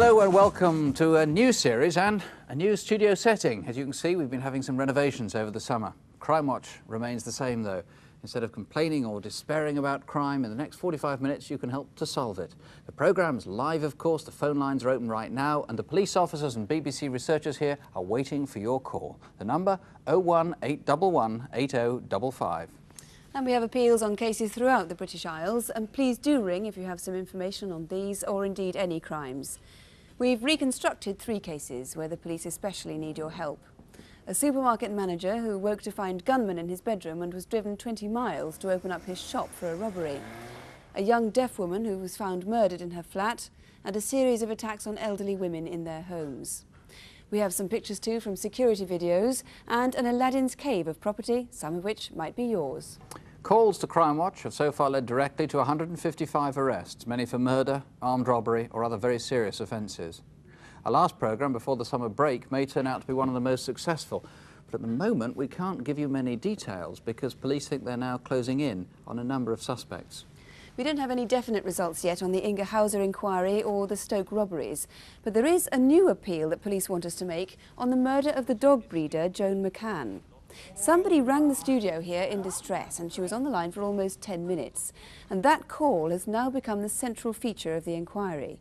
Hello and welcome to a new series and a new studio setting. As you can see, we've been having some renovations over the summer. Crimewatch remains the same though. Instead of complaining or despairing about crime, in the next 45 minutes you can help to solve it. The programme's live, of course, the phone lines are open right now, and the police officers and BBC researchers here are waiting for your call. The number 01811 8055. And we have appeals on cases throughout the British Isles, and please do ring if you have some information on these or indeed any crimes. We've reconstructed 3 cases where the police especially need your help. A supermarket manager who woke to find gunmen in his bedroom and was driven 20 miles to open up his shop for a robbery. A young deaf woman who was found murdered in her flat, and a series of attacks on elderly women in their homes. We have some pictures too from security videos and an Aladdin's cave of property, some of which might be yours. Calls to Crimewatch have so far led directly to 155 arrests, many for murder, armed robbery or other very serious offences. Our last programme before the summer break may turn out to be one of the most successful, but at the moment we can't give you many details because police think they're now closing in on a number of suspects. We don't have any definite results yet on the Inga Hauser inquiry or the Stoke robberies, but there is a new appeal that police want us to make on the murder of the dog breeder Joan McCann. Somebody rang the studio here in distress and she was on the line for almost 10 minutes, and that call has now become the central feature of the inquiry.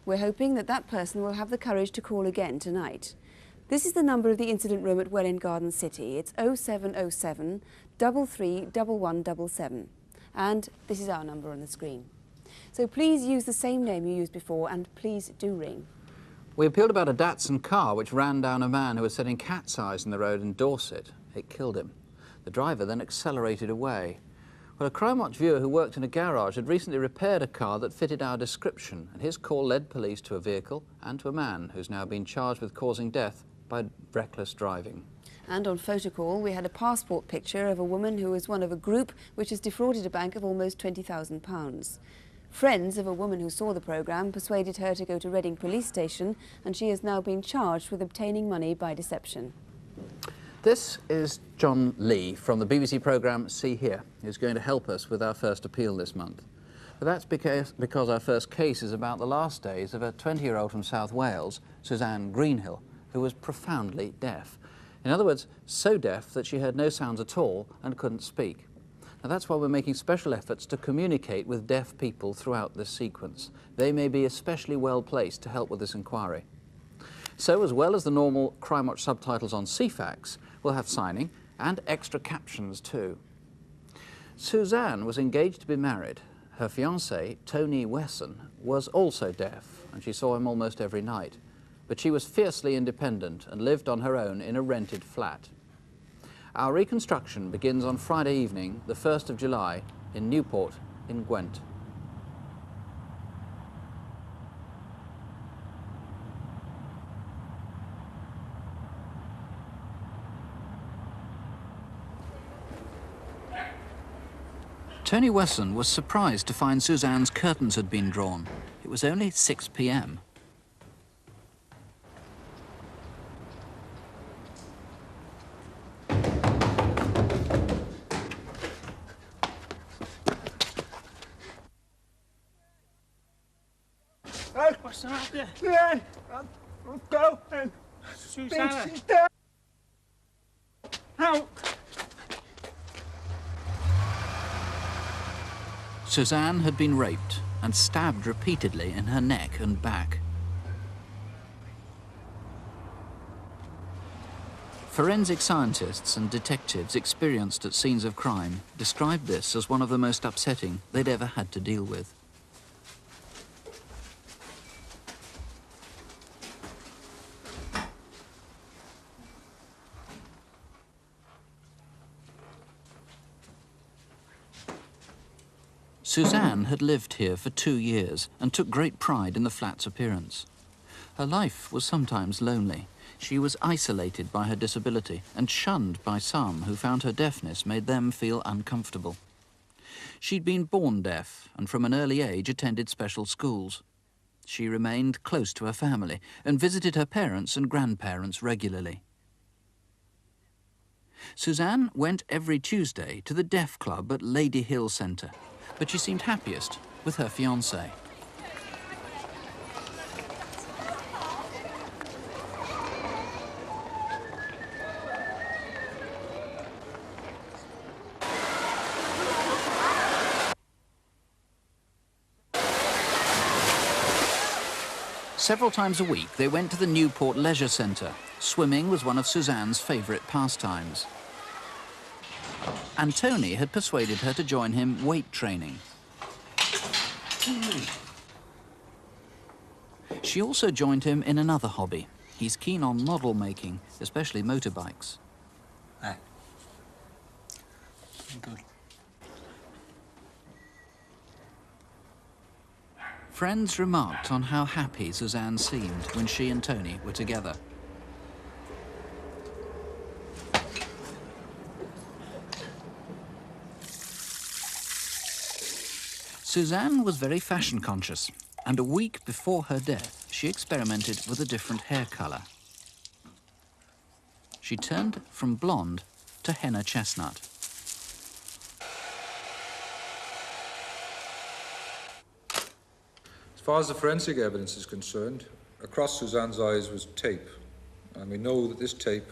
We're hoping that that person will have the courage to call again tonight. This is the number of the incident room at Welwyn Garden City. It's 0707 331177. And this is our number on the screen. So please use the same name you used before, and please do ring. We appealed about a Datsun car which ran down a man who was setting cat's eyes in the road in Dorset. It killed him. The driver then accelerated away. Well, a Crimewatch viewer who worked in a garage had recently repaired a car that fitted our description, and his call led police to a vehicle and to a man who's now been charged with causing death by reckless driving. And on photocall, we had a passport picture of a woman who was one of a group which has defrauded a bank of almost £20,000. Friends of a woman who saw the programme persuaded her to go to Reading Police Station, and she has now been charged with obtaining money by deception. This is John Lee from the BBC programme See Here, who's going to help us with our first appeal this month. But that's because our first case is about the last days of a 20-year-old from South Wales, Suzanne Greenhill, who was profoundly deaf. In other words, so deaf that she heard no sounds at all and couldn't speak. Now that's why we're making special efforts to communicate with deaf people throughout this sequence. They may be especially well placed to help with this inquiry. So, as well as the normal Crimewatch subtitles on CFAX, we'll have signing and extra captions too. Suzanne was engaged to be married. Her fiancé, Tony Wesson, was also deaf, and she saw him almost every night. But she was fiercely independent and lived on her own in a rented flat. Our reconstruction begins on Friday evening, the 1st of July, in Newport in Gwent. Tony Wesson was surprised to find Suzanne's curtains had been drawn. It was only 6 p.m. What's the matter? Yeah, I'm going. Susanna. Help! Suzanne had been raped and stabbed repeatedly in her neck and back. Forensic scientists and detectives experienced at scenes of crime described this as one of the most upsetting they'd ever had to deal with. Suzanne had lived here for 2 years and took great pride in the flat's appearance. Her life was sometimes lonely. She was isolated by her disability and shunned by some who found her deafness made them feel uncomfortable. She'd been born deaf and from an early age attended special schools. She remained close to her family and visited her parents and grandparents regularly. Suzanne went every Tuesday to the Deaf Club at Lady Hill Centre, but she seemed happiest with her fiancé. Several times a week, they went to the Newport Leisure Centre. Swimming was one of Suzanne's favourite pastimes. And Tony had persuaded her to join him weight training. She also joined him in another hobby. He's keen on model making, especially motorbikes. Hey. Good. Friends remarked on how happy Suzanne seemed when she and Tony were together. Suzanne was very fashion conscious, and a week before her death, she experimented with a different hair colour. She turned from blonde to henna chestnut. As far as the forensic evidence is concerned, across Suzanne's eyes was tape, and we know that this tape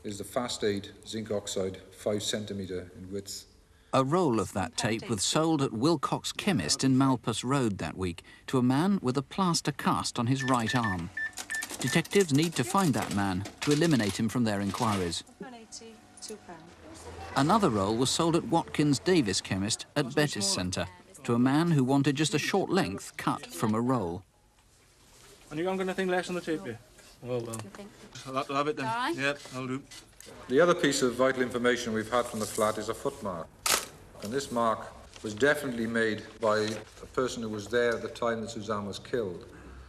is the Fast 8 zinc oxide 5 centimetre in width. A roll of that tape was sold at Wilcox Chemist in Malpas Road that week to a man with a plaster cast on his right arm. Detectives need to find that man to eliminate him from their inquiries. Another roll was sold at Watkins Davis Chemist at Bettis Centre to a man who wanted just a short length cut from a roll. And you haven't got anything less on the tape here? Oh, well. I'll have it then. Right. Yep, I'll do. The other piece of vital information we've had from the flat is a footmark. And this mark was definitely made by a person who was there at the time that Suzanne was killed.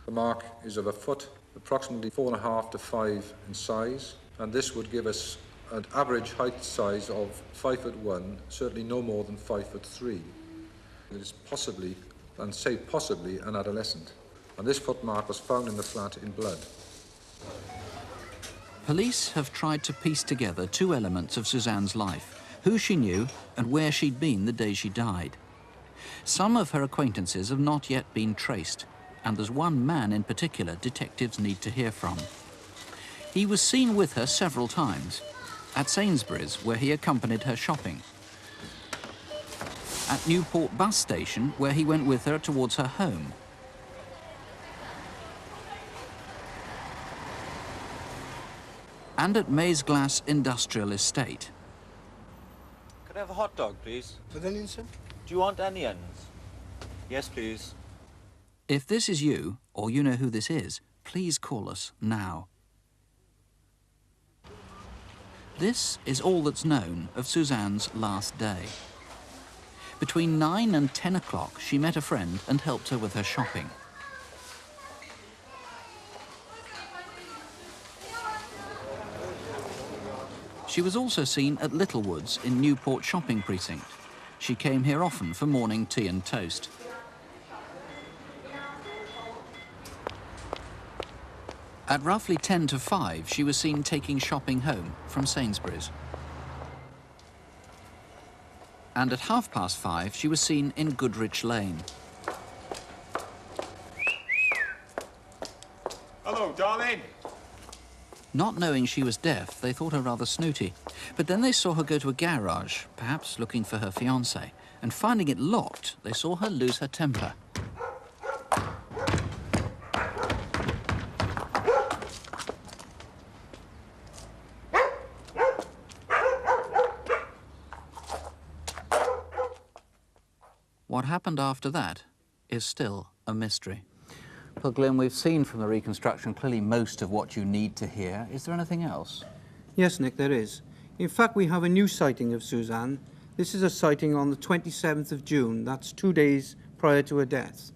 The mark is of a foot, approximately 4.5 to 5 in size, and this would give us an average height size of 5'1", certainly no more than 5'3". It is possibly, and say possibly, an adolescent. And this footmark was found in the flat in blood. Police have tried to piece together two elements of Suzanne's life: who she knew and where she'd been the day she died. Some of her acquaintances have not yet been traced, and there's one man in particular detectives need to hear from. He was seen with her several times, at Sainsbury's, where he accompanied her shopping, at Newport bus station, where he went with her towards her home, and at Maysglass Industrial Estate. Could I have a hot dog, please? With onions, sir? Do you want onions? Yes, please. If this is you, or you know who this is, please call us now. This is all that's known of Suzanne's last day. Between 9 and 10 o'clock, she met a friend and helped her with her shopping. She was also seen at Littlewoods in Newport Shopping Precinct. She came here often for morning tea and toast. At roughly 10 to 5, she was seen taking shopping home from Sainsbury's. And at 5:30, she was seen in Goodrich Lane. Hello, darling. Not knowing she was deaf, they thought her rather snooty. But then they saw her go to a garage, perhaps looking for her fiancé, and finding it locked, they saw her lose her temper. What happened after that is still a mystery. Well, Glenn, we've seen from the reconstruction clearly most of what you need to hear. Is there anything else? Yes, Nick, there is. In fact, we have a new sighting of Suzanne. This is a sighting on the 27th of June. That's 2 days prior to her death.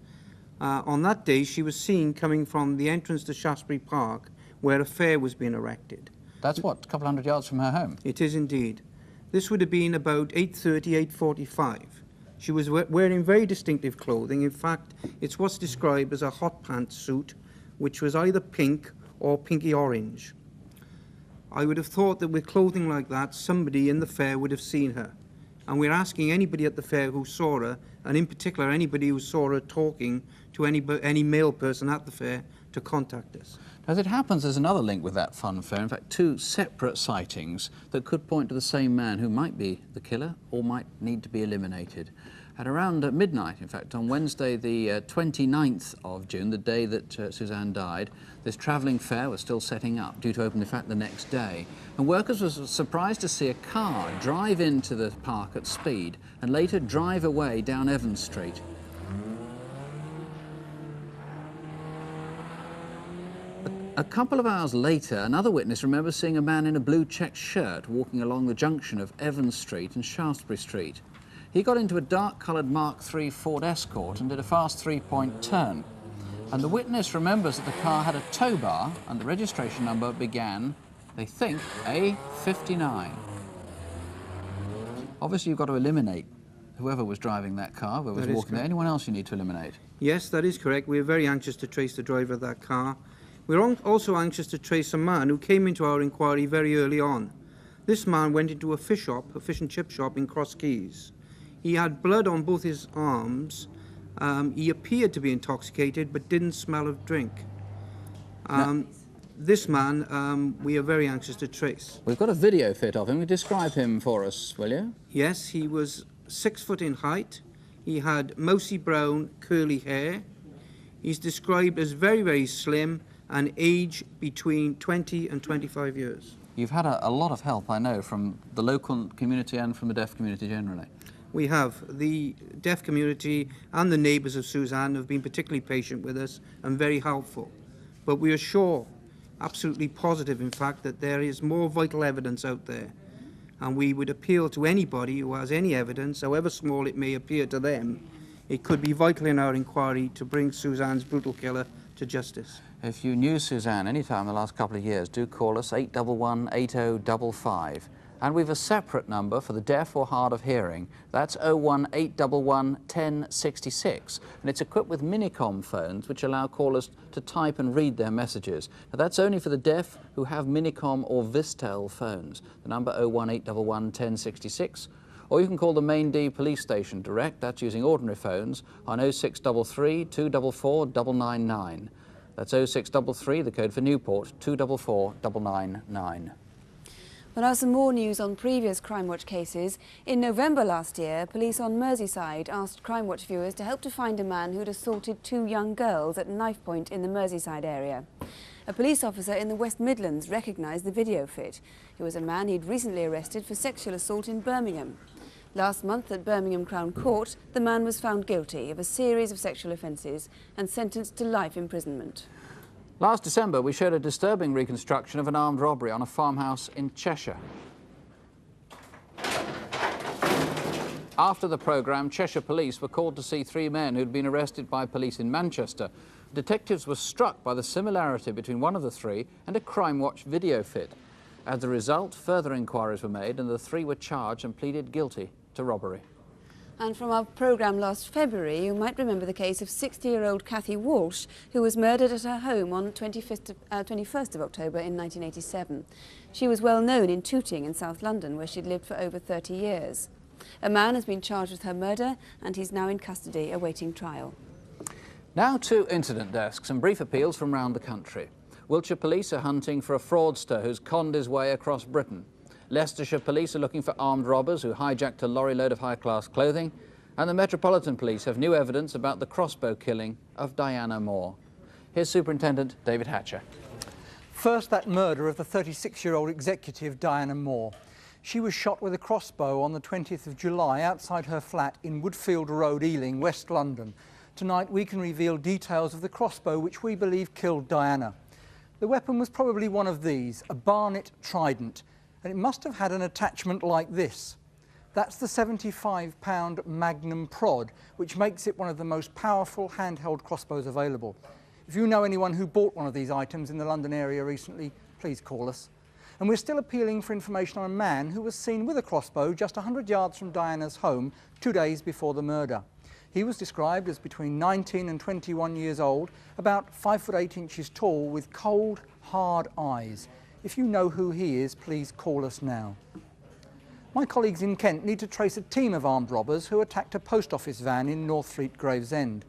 On that day, she was seen coming from the entrance to Shaftesbury Park, where a fair was being erected. That's what, a couple hundred yards from her home? It is indeed. This would have been about 8:30, 8:45. She was wearing very distinctive clothing. In fact, it's what's described as a hot pants suit, which was either pink or pinky orange. I would have thought that with clothing like that, somebody in the fair would have seen her. And we're asking anybody at the fair who saw her, and in particular anybody who saw her talking to any male person at the fair, to contact us. As it happens, there's another link with that fun fair. In fact, two separate sightings that could point to the same man who might be the killer or might need to be eliminated. At around midnight, in fact, on Wednesday the 29th of June, the day that Suzanne died, this travelling fair was still setting up, due to open in fact the next day. And workers were surprised to see a car drive into the park at speed and later drive away down Evans Street. A couple of hours later, another witness remembers seeing a man in a blue checked shirt walking along the junction of Evans Street and Shaftesbury Street. He got into a dark-coloured Mark III Ford Escort and did a fast three-point turn. And the witness remembers that the car had a tow bar and the registration number began, they think, A59. Obviously, you've got to eliminate whoever was driving that car, whoever was walking there. Anyone else you need to eliminate? Yes, that is correct. We're very anxious to trace the driver of that car. We're also anxious to trace a man who came into our inquiry very early on. This man went into a fish and chip shop in Cross Keys. He had blood on both his arms. He appeared to be intoxicated but didn't smell of drink. This man, we are very anxious to trace. We've got a video fit of him. Describe him for us, will you? Yes, he was 6 foot in height. He had mousy brown curly hair. He's described as very, very slim and age between 20 and 25 years. You've had a lot of help, I know, from the local community and from the deaf community generally. We have. The deaf community and the neighbours of Suzanne have been particularly patient with us and very helpful. But we are sure, absolutely positive in fact, that there is more vital evidence out there. And we would appeal to anybody who has any evidence, however small it may appear to them. It could be vital in our inquiry to bring Suzanne's brutal killer to justice. If you knew Suzanne any time in the last couple of years, do call us 811 8055. And we've a separate number for the deaf or hard of hearing. That's 01811 1066. And it's equipped with Minicom phones, which allow callers to type and read their messages. Now, that's only for the deaf who have Minicom or Vistel phones. The number 01811 1066. Or you can call the Main D police station direct. That's using ordinary phones on 0633 244 999. That's 0633, the code for Newport, 244 999. Well, now some more news on previous Crimewatch cases. In November last year, police on Merseyside asked Crimewatch viewers to help to find a man who'd assaulted 2 young girls at knife point in the Merseyside area. A police officer in the West Midlands recognised the video fit. It was a man he'd recently arrested for sexual assault in Birmingham. Last month at Birmingham Crown Court, the man was found guilty of a series of sexual offences and sentenced to life imprisonment. Last December, we showed a disturbing reconstruction of an armed robbery on a farmhouse in Cheshire. After the programme, Cheshire police were called to see 3 men who'd been arrested by police in Manchester. Detectives were struck by the similarity between one of the 3 and a Crimewatch video fit. As a result, further inquiries were made and the 3 were charged and pleaded guilty to robbery. And from our programme last February, you might remember the case of 60-year-old Cathy Walsh, who was murdered at her home on 21st of October in 1987. She was well known in Tooting in South London, where she'd lived for over 30 years. A man has been charged with her murder, and he's now in custody awaiting trial. Now to incident desks and brief appeals from around the country. Wiltshire police are hunting for a fraudster who's conned his way across Britain. Leicestershire police are looking for armed robbers who hijacked a lorry load of high-class clothing. And the Metropolitan Police have new evidence about the crossbow killing of Diana Moore. Here's Superintendent David Hatcher. First, that murder of the 36-year-old executive Diana Moore. She was shot with a crossbow on the 20th of July outside her flat in Woodfield Road, Ealing, West London. Tonight we can reveal details of the crossbow which we believe killed Diana. The weapon was probably one of these, a Barnett Trident, and it must have had an attachment like this. That's the 75-pound Magnum Prod, which makes it one of the most powerful handheld crossbows available. If you know anyone who bought one of these items in the London area recently, please call us. And we're still appealing for information on a man who was seen with a crossbow just 100 yards from Diana's home 2 days before the murder. He was described as between 19 and 21 years old, about 5 foot 8 inches tall, with cold, hard eyes. If you know who he is, please call us now. My colleagues in Kent need to trace a team of armed robbers who attacked a post office van in Northfleet, Gravesend.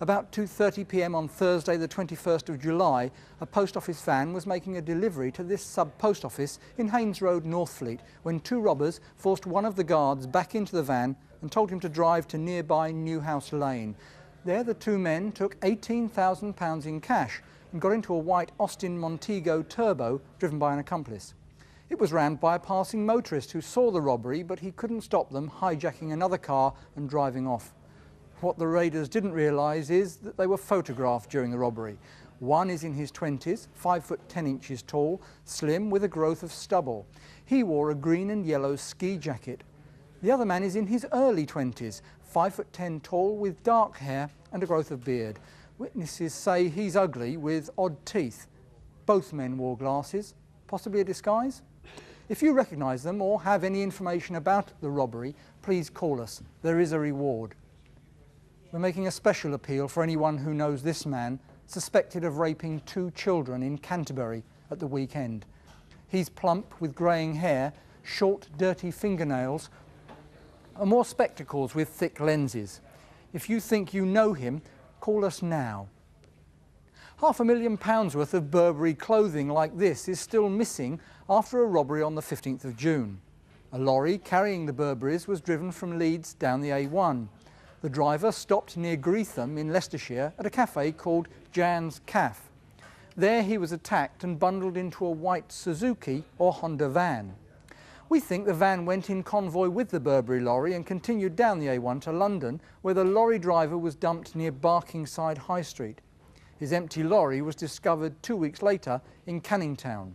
About 2:30 p.m. on Thursday, the 21st of July, a post office van was making a delivery to this sub-post office in Haynes Road, Northfleet, when 2 robbers forced one of the guards back into the van and told him to drive to nearby Newhouse Lane. There, the two men took £18,000 in cash and got into a white Austin Montego Turbo driven by an accomplice. It was rammed by a passing motorist who saw the robbery, but he couldn't stop them hijacking another car and driving off. What the raiders didn't realise is that they were photographed during the robbery. One is in his 20s, 5 foot 10 inches tall, slim with a growth of stubble. He wore a green and yellow ski jacket. The other man is in his early 20s, 5 foot 10 tall with dark hair and a growth of beard. Witnesses say he's ugly with odd teeth. Both men wore glasses, possibly a disguise. If you recognise them or have any information about the robbery, please call us. There is a reward. We're making a special appeal for anyone who knows this man, suspected of raping 2 children in Canterbury at the weekend. He's plump with greying hair, short, dirty fingernails, and wore spectacles with thick lenses. If you think you know him, call us now. £500,000 worth of Burberry clothing like this is still missing after a robbery on the 15th of June. A lorry carrying the Burberrys was driven from Leeds down the A1. The driver stopped near Greetham in Leicestershire at a cafe called Jan's Caf. There he was attacked and bundled into a white Suzuki or Honda van. We think the van went in convoy with the Burberry lorry and continued down the A1 to London, where the lorry driver was dumped near Barkingside High Street. His empty lorry was discovered 2 weeks later in Canning Town.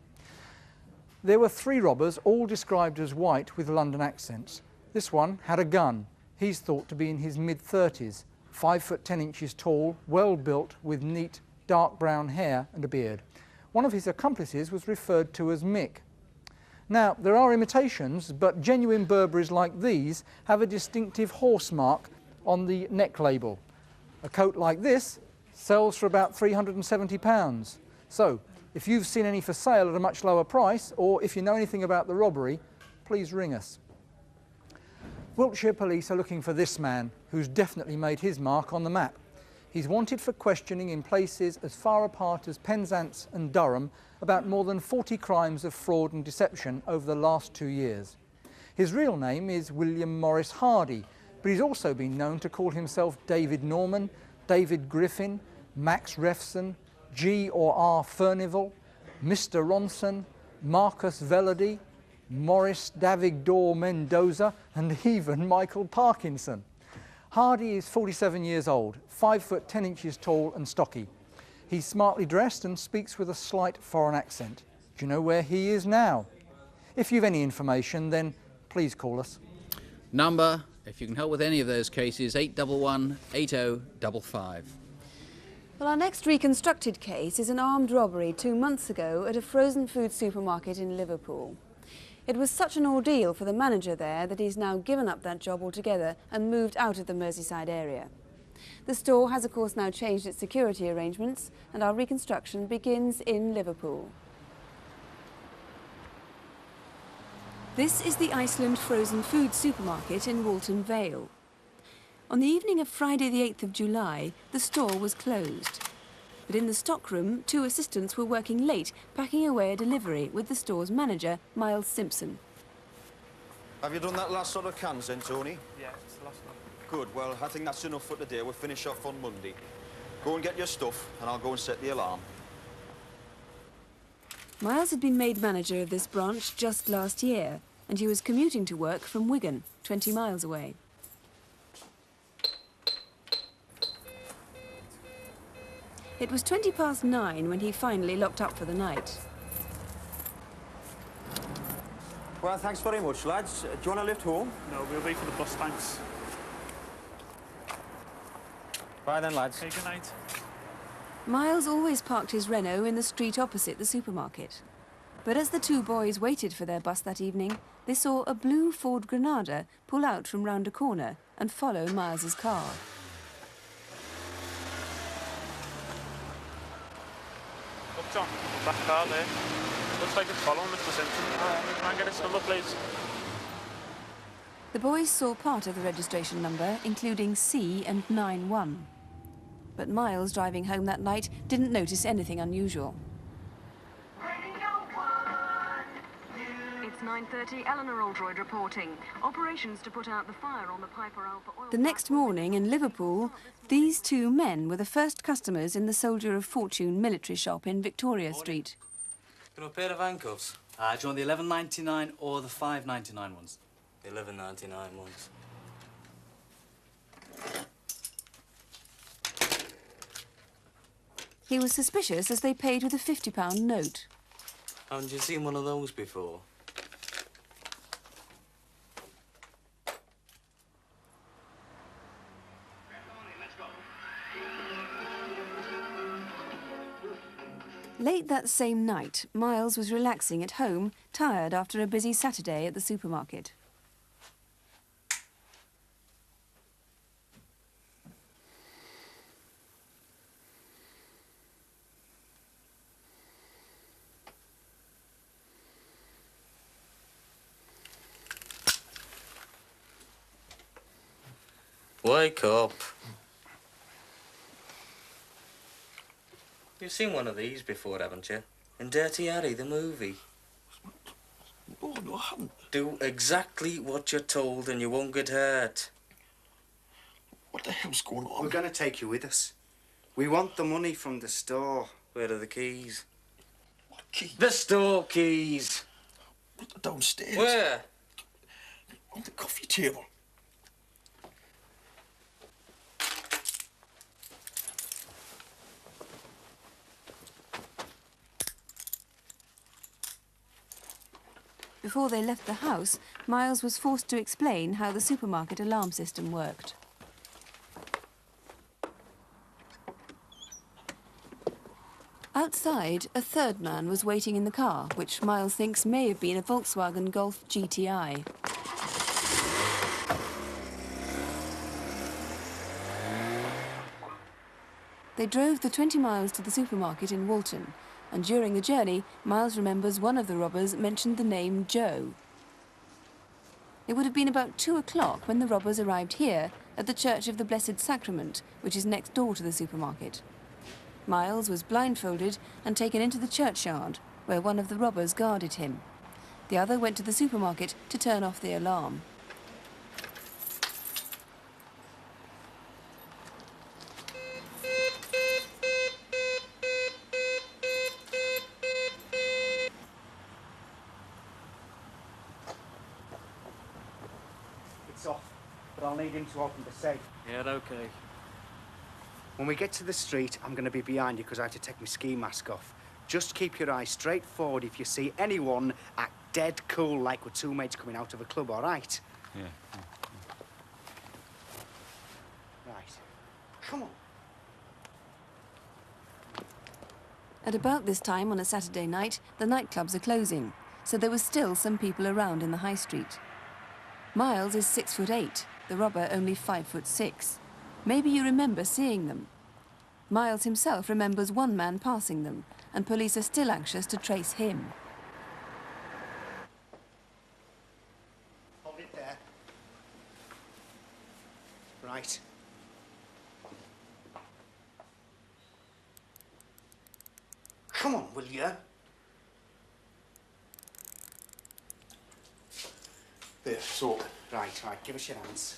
There were 3 robbers, all described as white with London accents. This one had a gun. He's thought to be in his mid-30s, 5 foot 10 inches tall, well built with neat dark brown hair and a beard. One of his accomplices was referred to as Mick. Now, there are imitations, but genuine Burberrys like these have a distinctive horse mark on the neck label. A coat like this sells for about £370. So, if you've seen any for sale at a much lower price, or if you know anything about the robbery, please ring us. Wiltshire police are looking for this man, who's definitely made his mark on the map. He's wanted for questioning in places as far apart as Penzance and Durham about more than 40 crimes of fraud and deception over the last 2 years. His real name is William Morris Hardy, but he's also been known to call himself David Norman, David Griffin, Max Refson, G or R Furnival, Mr Ronson, Marcus Velody, Morris Davigdor Mendoza, and even Michael Parkinson. Hardy is 47 years old, 5 foot 10 inches tall and stocky. He's smartly dressed and speaks with a slight foreign accent. Do you know where he is now? If you've any information, then please call us. Number, if you can help with any of those cases, 811 8055. Well, our next reconstructed case is an armed robbery 2 months ago at a frozen food supermarket in Liverpool. It was such an ordeal for the manager there that he's now given up that job altogether and moved out of the Merseyside area. The store has of course now changed its security arrangements, and our reconstruction begins in Liverpool. This is the Iceland frozen food supermarket in Walton Vale. On the evening of Friday the 8th of July, the store was closed. But in the stockroom, 2 assistants were working late, packing away a delivery with the store's manager, Miles Simpson. Have you done that last lot of cans then, Tony? Yeah, it's the last one. Good, well, I think that's enough for today. We'll finish off on Monday. Go and get your stuff, and I'll go and set the alarm. Miles had been made manager of this branch just last year, and he was commuting to work from Wigan, 20 miles away. It was 9:20 when he finally locked up for the night. Well, thanks very much, lads. Do you want to lift home? No, we'll wait for the bus, thanks. Bye then, lads. Okay, good night. Miles always parked his Renault in the street opposite the supermarket. But as the 2 boys waited for their bus that evening, they saw a blue Ford Granada pull out from round a corner and follow Miles's car. Look, John, that car there. Looks like it's following Mr. Simpson. Try and get his number, please. The boys saw part of the registration number, including C and 91. But Miles, driving home that night, didn't notice anything unusual. It's It's 9:30. Eleanor Oldroyd reporting. Operations to put out the fire on the Piper Alpha oil. The next morning in Liverpool, these two men were the first customers in the Soldier of Fortune military shop in Victoria Street. Can I pair of handcuffs? Do you want the £11.99 or the £5.99 ones? The £11.99 ones. He was suspicious as they paid with a £50 note. Haven't you seen one of those before? Late that same night, Miles was relaxing at home, tired after a busy Saturday at the supermarket. Wake up. You've seen one of these before, haven't you? In Dirty Harry, the movie. Oh, no, I haven't. Do exactly what you're told and you won't get hurt. What the hell's going on? We're going to take you with us. We want the money from the store. Where are the keys? What keys? The store keys. Downstairs. Where? On the coffee table. Before they left the house, Miles was forced to explain how the supermarket alarm system worked. Outside, a third man was waiting in the car, which Miles thinks may have been a Volkswagen Golf GTI. They drove the 20 miles to the supermarket in Walton, and during the journey, Miles remembers one of the robbers mentioned the name Joe. It would have been about 2 o'clock when the robbers arrived here at the Church of the Blessed Sacrament, which is next door to the supermarket. Miles was blindfolded and taken into the churchyard, where one of the robbers guarded him. The other went to the supermarket to turn off the alarm. It's off, but I'll need him to open the safe. Yeah, okay. When we get to the street, I'm going to be behind you because I have to take my ski mask off. Just keep your eyes straight forward if you see anyone act dead cool like we're two mates coming out of a club, all right? Yeah. Right. Come on. At about this time on a Saturday night, the nightclubs are closing, so there were still some people around in the high street. Miles is 6'8", the robber only 5'6". Maybe you remember seeing them. Miles himself remembers one man passing them, and police are still anxious to trace him. Hold it there. Right. Come on, will you? There, so. Right, give us your hands.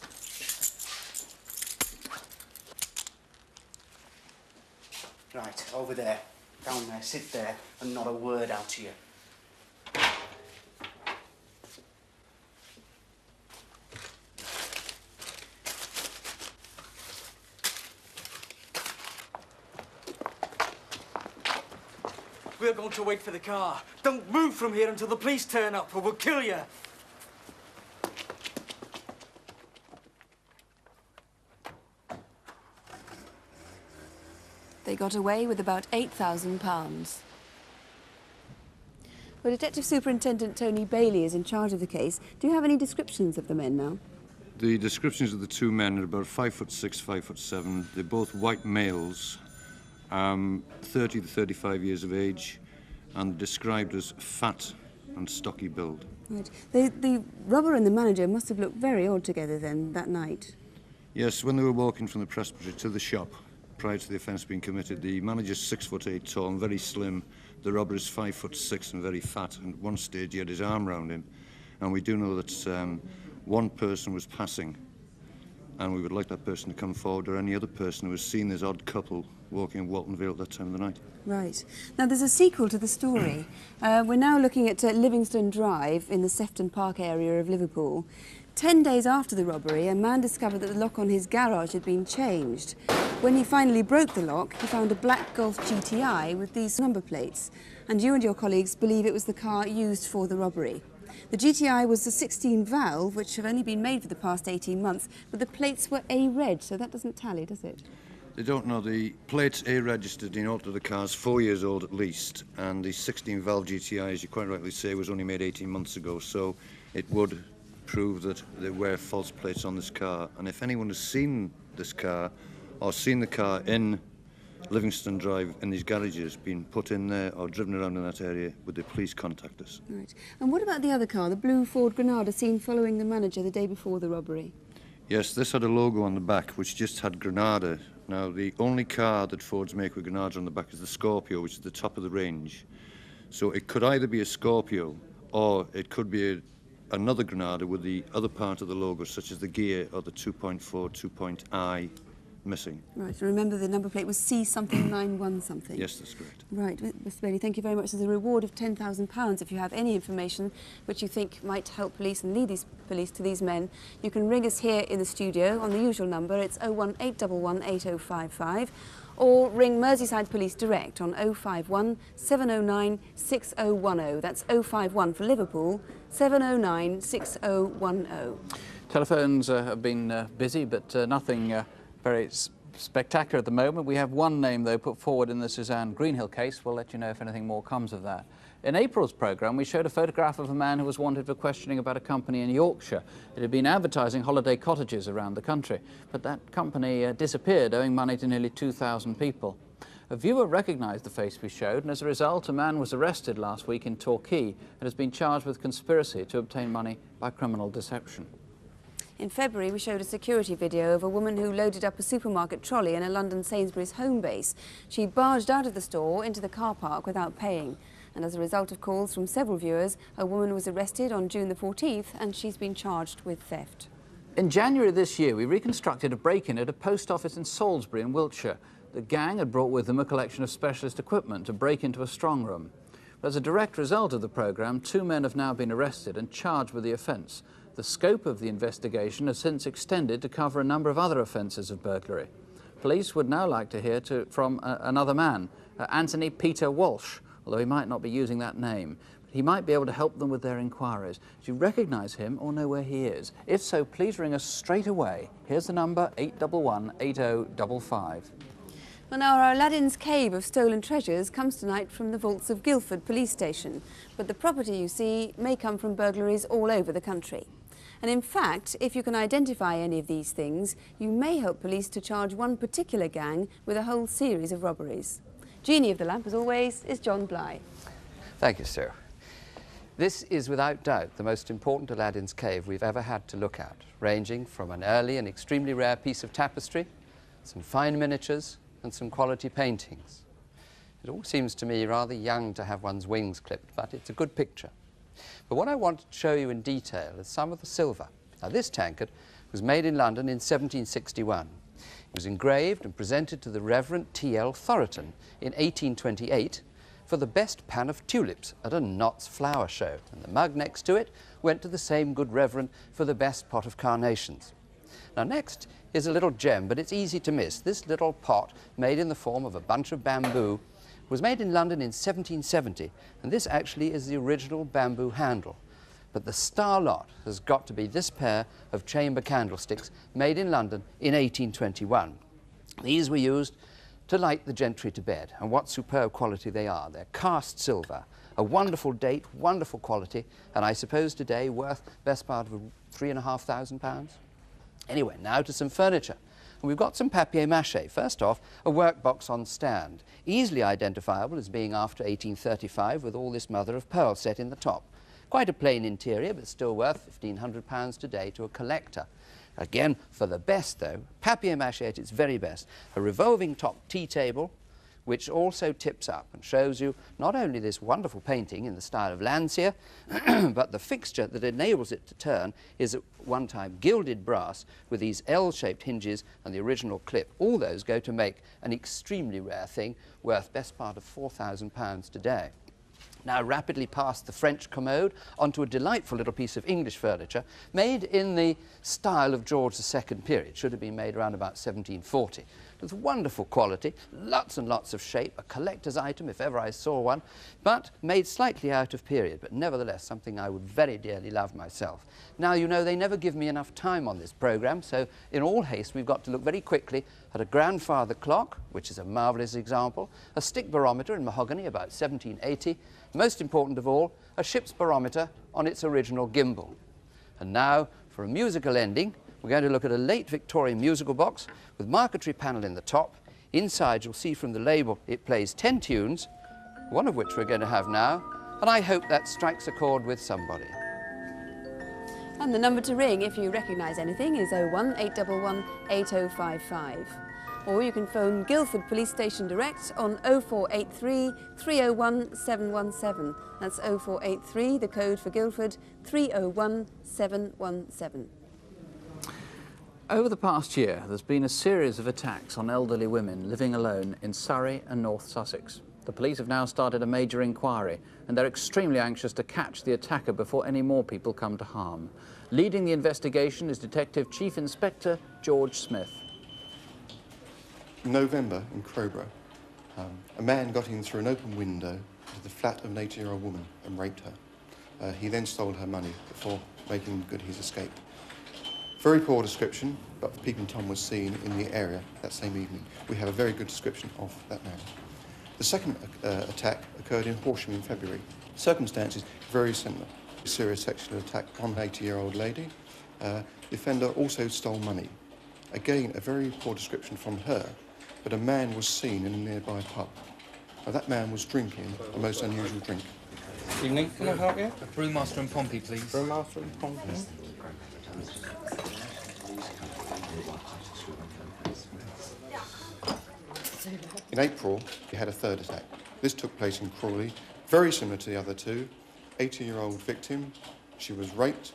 Right, over there. Down there, sit there, and not a word out to you. We're going to wait for the car. Don't move from here until the police turn up, or we'll kill you. They got away with about £8,000. Well, Detective Superintendent Tony Bailey is in charge of the case. Do you have any descriptions of the men now? The descriptions of the two men are about 5'6", 5'7". They're both white males, 30 to 35 years of age, and described as fat and stocky build. Right. The robber and the manager must have looked very odd together then, that night. Yes, when they were walking from the presbytery to the shop, prior to the offence being committed, the manager's 6'8" tall and very slim, the robber is 5'6" and very fat, and at one stage he had his arm round him. And we do know that one person was passing, and we would like that person to come forward, or any other person who has seen this odd couple walking in Walton Vale at that time of the night. Right. Now, there's a sequel to the story. We're now looking at Livingston Drive in the Sefton Park area of Liverpool. 10 days after the robbery, a man discovered that the lock on his garage had been changed. When he finally broke the lock, he found a black Golf GTI with these number plates, and you and your colleagues believe it was the car used for the robbery. The GTI was the 16 valve, which have only been made for the past 18 months, but the plates were A-reg, so that doesn't tally, does it? They don't know. The plates A-registered in all of the cars 4 years old at least, and the 16 valve GTI, as you quite rightly say, was only made 18 months ago, so it would prove that there were false plates on this car. And if anyone has seen this car or seen the car in Livingston Drive in these garages being put in there or driven around in that area, would they please contact us? Right. And what about the other car, the blue Ford Granada seen following the manager the day before the robbery? Yes, this had a logo on the back which just had Granada. Now, the only car that Fords make with Granada on the back is the Scorpio, which is the top of the range. So it could either be a Scorpio or it could be another Granada with the other part of the logo, such as the gear or the 2.4, 2.I missing. Right, and remember the number plate was C something 91 something. Yes, that's correct. Right, Mr. Bailey, thank you very much. There's a reward of £10,000 if you have any information which you think might help police and lead these police to these men. You can ring us here in the studio on the usual number. It's 01811 8055, or ring Merseyside Police direct on 051 709 6010. That's 051 for Liverpool, 709 6010. Telephones have been busy, but nothing very spectacular at the moment. We have one name, though, put forward in the Suzanne Greenhill case. We'll let you know if anything more comes of that. In April's programme, we showed a photograph of a man who was wanted for questioning about a company in Yorkshire. It had been advertising holiday cottages around the country, but that company disappeared, owing money to nearly 2,000 people. A viewer recognised the face we showed, and as a result, a man was arrested last week in Torquay and has been charged with conspiracy to obtain money by criminal deception. In February, we showed a security video of a woman who loaded up a supermarket trolley in a London Sainsbury's home base. She barged out of the store into the car park without paying. And as a result of calls from several viewers, a woman was arrested on June the 14th and she's been charged with theft. In January this year, we reconstructed a break-in at a post office in Salisbury in Wiltshire. The gang had brought with them a collection of specialist equipment to break into a strong room. But as a direct result of the programme, 2 men have now been arrested and charged with the offence. The scope of the investigation has since extended to cover a number of other offences of burglary. Police would now like to hear from another man, Anthony Peter Walsh, although he might not be using that name. He might be able to help them with their inquiries. Do you recognise him or know where he is? If so, please ring us straight away. Here's the number, 811 8055. Well, now our Aladdin's Cave of stolen treasures comes tonight from the vaults of Guildford Police Station. But the property, you see, may come from burglaries all over the country. And in fact, if you can identify any of these things, you may help police to charge one particular gang with a whole series of robberies. Genie of the lamp, as always, is John Bly. Thank you, Sue. This is without doubt the most important Aladdin's Cave we've ever had to look at, ranging from an early and extremely rare piece of tapestry, some fine miniatures, and some quality paintings. It all seems to me rather young to have one's wings clipped, but it's a good picture. But what I want to show you in detail is some of the silver. Now, this tankard was made in London in 1761. It was engraved and presented to the Reverend T.L. Thoroton in 1828 for the best pan of tulips at a Knott's flower show, and the mug next to it went to the same good Reverend for the best pot of carnations. Now, next is a little gem, but it's easy to miss. This little pot, made in the form of a bunch of bamboo, was made in London in 1770, and this actually is the original bamboo handle. But the star lot has got to be this pair of chamber candlesticks made in London in 1821. These were used to light the gentry to bed, and what superb quality they are. They're cast silver, a wonderful date, wonderful quality, and I suppose today worth best part of £3,500. Anyway, now to some furniture. And we've got some papier-mâché. First off, a workbox on stand, easily identifiable as being after 1835 with all this mother-of-pearl set in the top. Quite a plain interior, but still worth £1,500 today to a collector. Again, for the best though, papier-mâché at its very best. A revolving top tea table which also tips up and shows you not only this wonderful painting in the style of Landseer, but the fixture that enables it to turn is at one time gilded brass with these L-shaped hinges and the original clip. All those go to make an extremely rare thing worth best part of £4,000 today. Now rapidly past the French commode onto a delightful little piece of English furniture made in the style of George II period. Should have been made around about 1740. It's wonderful quality, lots and lots of shape, a collector's item if ever I saw one, but made slightly out of period, but nevertheless something I would very dearly love myself. Now, you know, they never give me enough time on this programme, so in all haste we've got to look very quickly at a grandfather clock, which is a marvellous example, a stick barometer in mahogany about 1780, most important of all, a ship's barometer on its original gimbal. And now, for a musical ending, we're going to look at a late Victorian musical box with marquetry panel in the top. Inside, you'll see from the label it plays 10 tunes, one of which we're going to have now, and I hope that strikes a chord with somebody. And the number to ring if you recognise anything is 01 811 8055. Or you can phone Guildford Police Station direct on 0483 301 717. That's 0483, the code for Guildford, 301 717. Over the past year, there's been a series of attacks on elderly women living alone in Surrey and North Sussex. The police have now started a major inquiry, and they're extremely anxious to catch the attacker before any more people come to harm. Leading the investigation is Detective Chief Inspector George Smith. In November in Crowborough, a man got in through an open window to the flat of an 80-year-old woman and raped her. He then stole her money before making good his escape. Very poor description, but Peeping Tom was seen in the area that same evening. We have a very good description of that man. The second attack occurred in Horsham in February. Circumstances very similar. A serious sexual attack on an 80-year-old lady. The offender also stole money. Again, a very poor description from her, but a man was seen in a nearby pub. Now, that man was drinking a most unusual drink. Evening, can I help you? Brewmaster and Pompey, please. Brewmaster and Pompey. In April, we had a third attack. This took place in Crawley, very similar to the other two. 80-year-old victim, she was raped,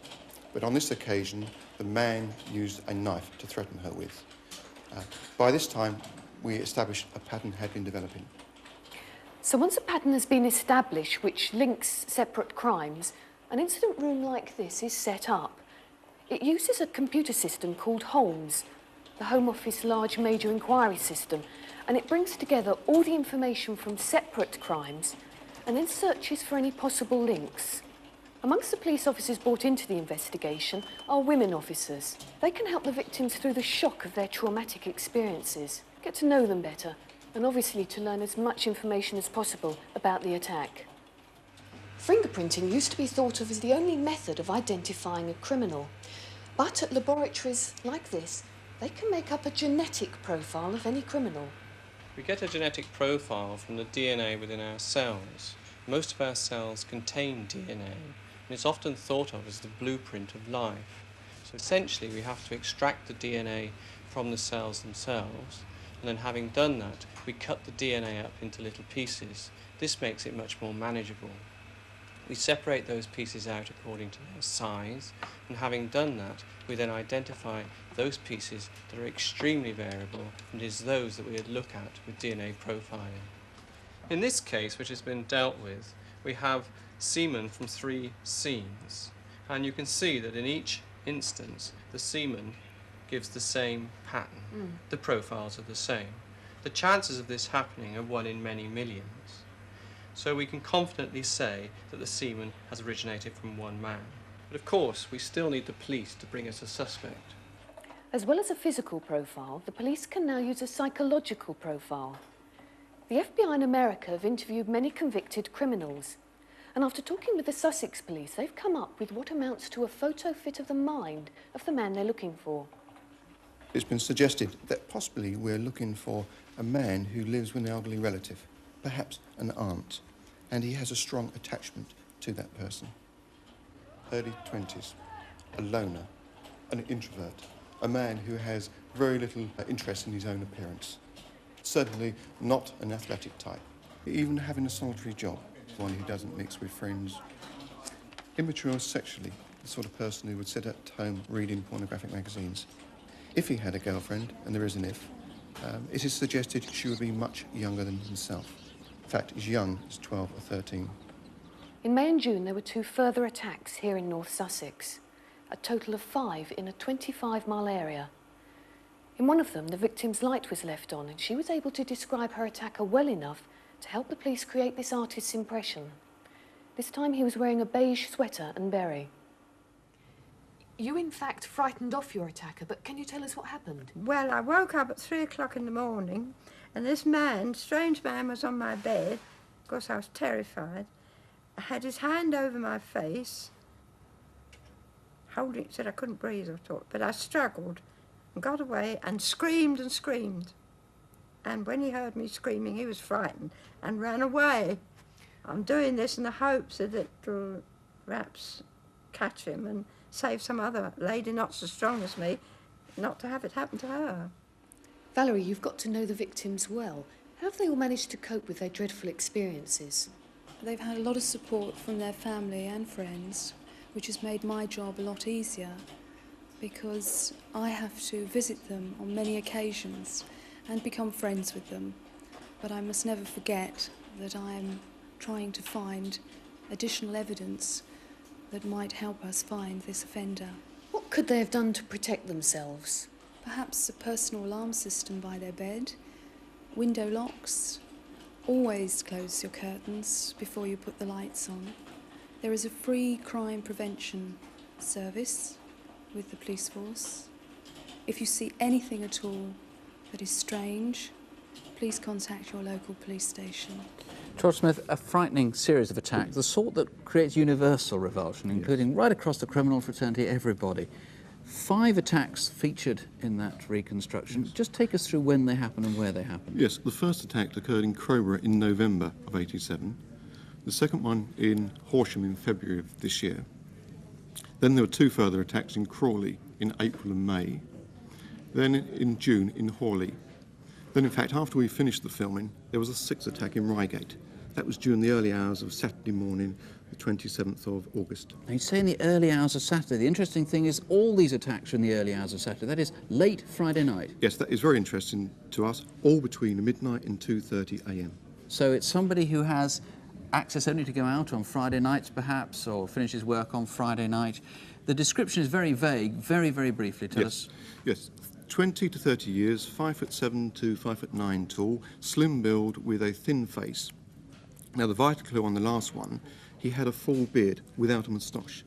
but on this occasion, the man used a knife to threaten her with. By this time, we established a pattern had been developing. So once a pattern has been established which links separate crimes, an incident room like this is set up. It uses a computer system called Holmes, the Home Office Large Major Inquiry System, and it brings together all the information from separate crimes and then searches for any possible links. Amongst the police officers brought into the investigation are women officers. They can help the victims through the shock of their traumatic experiences, get to know them better, and obviously to learn as much information as possible about the attack. Fingerprinting used to be thought of as the only method of identifying a criminal. But at laboratories like this, they can make up a genetic profile of any criminal. We get a genetic profile from the DNA within our cells. Most of our cells contain DNA, and it's often thought of as the blueprint of life. So essentially we have to extract the DNA from the cells themselves, and then having done that, we cut the DNA up into little pieces. This makes it much more manageable. We separate those pieces out according to their size, and having done that, we then identify those pieces that are extremely variable, and it is those that we would look at with DNA profiling. In this case, which has been dealt with, we have semen from 3 scenes, and you can see that in each instance, the semen gives the same pattern. The profiles are the same. The chances of this happening are 1 in many millions. So we can confidently say that the semen has originated from one man. But of course, we still need the police to bring us a suspect. As well as a physical profile, the police can now use a psychological profile. The FBI in America have interviewed many convicted criminals, and after talking with the Sussex police, they've come up with what amounts to a photo fit of the mind of the man they're looking for. It's been suggested that possibly we're looking for a man who lives with an elderly relative, perhaps an aunt, and he has a strong attachment to that person. Early 20s, a loner, an introvert, a man who has very little interest in his own appearance. Certainly not an athletic type. Even having a solitary job, one who doesn't mix with friends. Immature sexually, the sort of person who would sit at home reading pornographic magazines. If he had a girlfriend, and there is an if, it is suggested she would be much younger than himself. In fact, as young as 12 or 13. In May and June, there were 2 further attacks here in North Sussex. A total of 5 in a 25-mile area. In one of them, the victim's light was left on, and she was able to describe her attacker well enough to help the police create this artist's impression. This time he was wearing a beige sweater and beret. You, in fact, frightened off your attacker, but can you tell us what happened? Well, I woke up at 3 o'clock in the morning, and this man, strange man, was on my bed. Of course, I was terrified. I had his hand over my face, holding it, said I couldn't breathe, I thought, but I struggled and got away and screamed and screamed. And when he heard me screaming, he was frightened and ran away. I'm doing this in the hopes that it'll perhaps catch him and save some other lady not so strong as me, not to have it happen to her. Valerie, you've got to know the victims well. How have they all managed to cope with their dreadful experiences? They've had a lot of support from their family and friends, which has made my job a lot easier because I have to visit them on many occasions and become friends with them. But I must never forget that I am trying to find additional evidence that might help us find this offender. What could they have done to protect themselves? Perhaps a personal alarm system by their bed, window locks. Always close your curtains before you put the lights on. There is a free crime prevention service with the police force. If you see anything at all that is strange, please contact your local police station. George Smith, a frightening series of attacks, the sort that creates universal revulsion, including right across the criminal fraternity, everybody. 5 attacks featured in that reconstruction. Yes. Just take us through when they happened and where they happened. Yes, the first attack occurred in Crowborough in November of '87. The second one in Horsham in February of this year. Then there were 2 further attacks in Crawley in April and May. Then in June in Hawley. Then, in fact, after we finished the filming, there was a 6th attack in Reigate. That was during the early hours of Saturday morning, the 27th of August. Now, you say in the early hours of Saturday. The interesting thing is all these attacks are in the early hours of Saturday. That is late Friday night. Yes, that is very interesting to us, all between midnight and 2:30 a.m. So it's somebody who has access only to go out on Friday nights, perhaps, or finishes work on Friday night. The description is very vague. Very, very briefly, tell us. Yes. 20 to 30 years, 5'7" to 5'9" tall, slim build with a thin face. Now, the vital clue on the last one, he had a full beard without a moustache.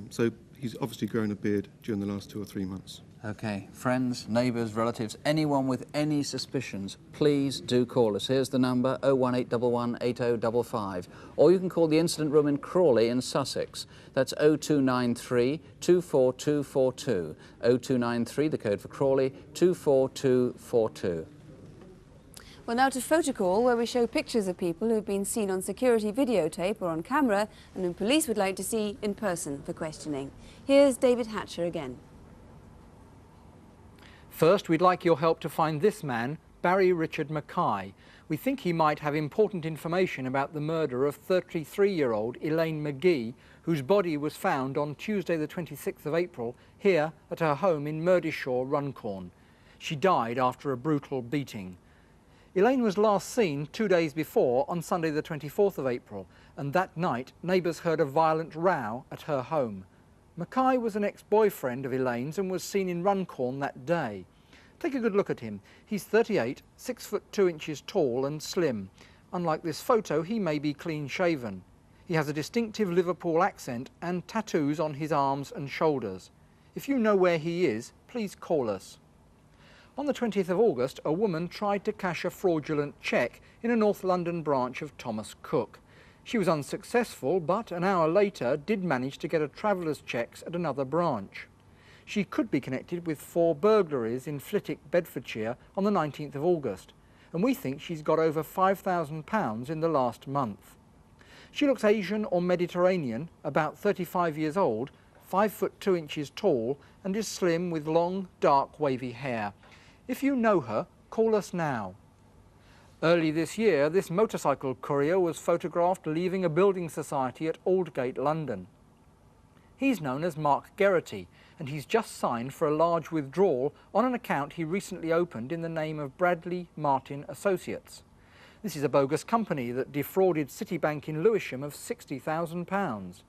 So he's obviously grown a beard during the last 2 or 3 months. OK, friends, neighbours, relatives, anyone with any suspicions, please do call us. Here's the number, 01811 8055. Or you can call the incident room in Crawley in Sussex. That's 0293 24242. 0293, the code for Crawley, 24242. Well, now to Photocall, where we show pictures of people who've been seen on security videotape or on camera and whom police would like to see in person for questioning. Here's David Hatcher again. First, we'd like your help to find this man, Barry Richard Mackay. We think he might have important information about the murder of 33-year-old Elaine McGee, whose body was found on Tuesday the 26th of April here at her home in Murdishaw, Runcorn. She died after a brutal beating. Elaine was last seen 2 days before on Sunday the 24th of April, and that night neighbours heard a violent row at her home. Mackay was an ex-boyfriend of Elaine's and was seen in Runcorn that day. Take a good look at him. He's 38, 6 foot 2 inches tall and slim. Unlike this photo, he may be clean-shaven. He has a distinctive Liverpool accent and tattoos on his arms and shoulders. If you know where he is, please call us. On the 20th of August, a woman tried to cash a fraudulent cheque in a North London branch of Thomas Cook. She was unsuccessful, but an hour later did manage to get a traveller's cheques at another branch. She could be connected with 4 burglaries in Flitwick, Bedfordshire on the 19th of August, and we think she's got over £5,000 in the last month. She looks Asian or Mediterranean, about 35 years old, 5 foot 2 inches tall, and is slim with long, dark, wavy hair. If you know her, call us now. Early this year, this motorcycle courier was photographed leaving a building society at Aldgate, London. He's known as Mark Geraghty, and he's just signed for a large withdrawal on an account he recently opened in the name of Bradley Martin Associates. This is a bogus company that defrauded Citibank in Lewisham of £60,000.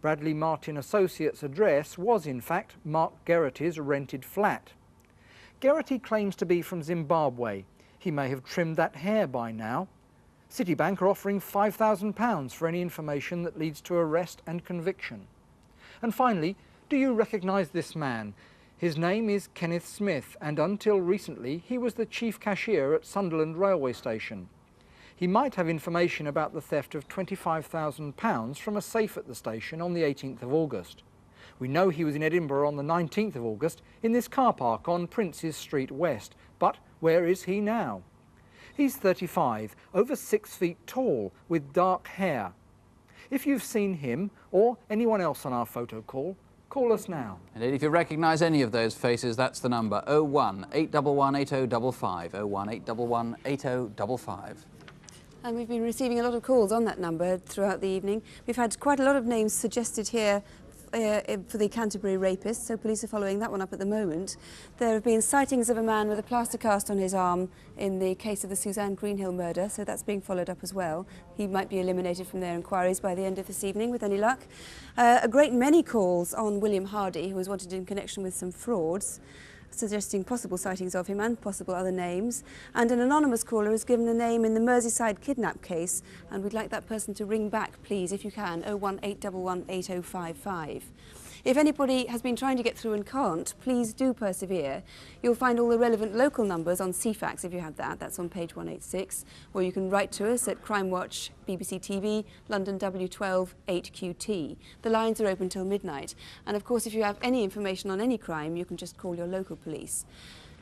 Bradley Martin Associates' address was, in fact, Mark Geraghty's rented flat. Geraghty claims to be from Zimbabwe. He may have trimmed that hair by now. Citibank are offering £5,000 for any information that leads to arrest and conviction. And finally, do you recognise this man? His name is Kenneth Smith, and until recently he was the chief cashier at Sunderland Railway Station. He might have information about the theft of £25,000 from a safe at the station on the 18th of August. We know he was in Edinburgh on the 19th of August in this car park on Princes Street West, but where is he now? He's 35, over 6 feet tall, with dark hair. If you've seen him or anyone else on our photo call, call us now. Indeed, if you recognise any of those faces, that's the number 01 811 8055, 01 811 8055. And we've been receiving a lot of calls on that number throughout the evening. We've had quite a lot of names suggested here for the Canterbury rapist, so police are following that one up at the moment. There have been sightings of a man with a plaster cast on his arm in the case of the Suzanne Greenhill murder, so that's being followed up as well. He might be eliminated from their inquiries by the end of this evening, with any luck. A great many calls on William Hardy, who was wanted in connection with some frauds, suggesting possible sightings of him and possible other names. And an anonymous caller has given a name in the Merseyside kidnap case, and we'd like that person to ring back, please, if you can, 01 811 8055. If anybody has been trying to get through and can't, please do persevere. You'll find all the relevant local numbers on CFAX if you have that. That's on page 186. Or you can write to us at Crimewatch, BBC TV, London W12 8QT. The lines are open till midnight. And of course, if you have any information on any crime, you can just call your local police.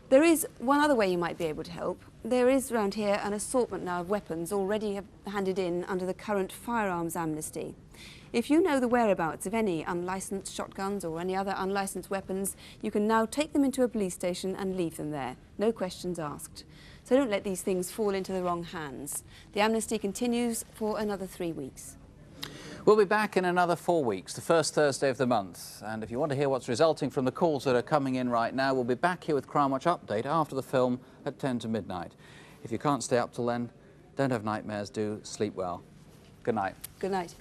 There is one other way you might be able to help. There is around here an assortment now of weapons already handed in under the current firearms amnesty. If you know the whereabouts of any unlicensed shotguns or any other unlicensed weapons, you can now take them into a police station and leave them there. No questions asked. So don't let these things fall into the wrong hands. The amnesty continues for another 3 weeks. We'll be back in another 4 weeks, the first Thursday of the month. And if you want to hear what's resulting from the calls that are coming in right now, we'll be back here with Crimewatch Update after the film at 10 to midnight. If you can't stay up till then, don't have nightmares, do sleep well. Good night. Good night.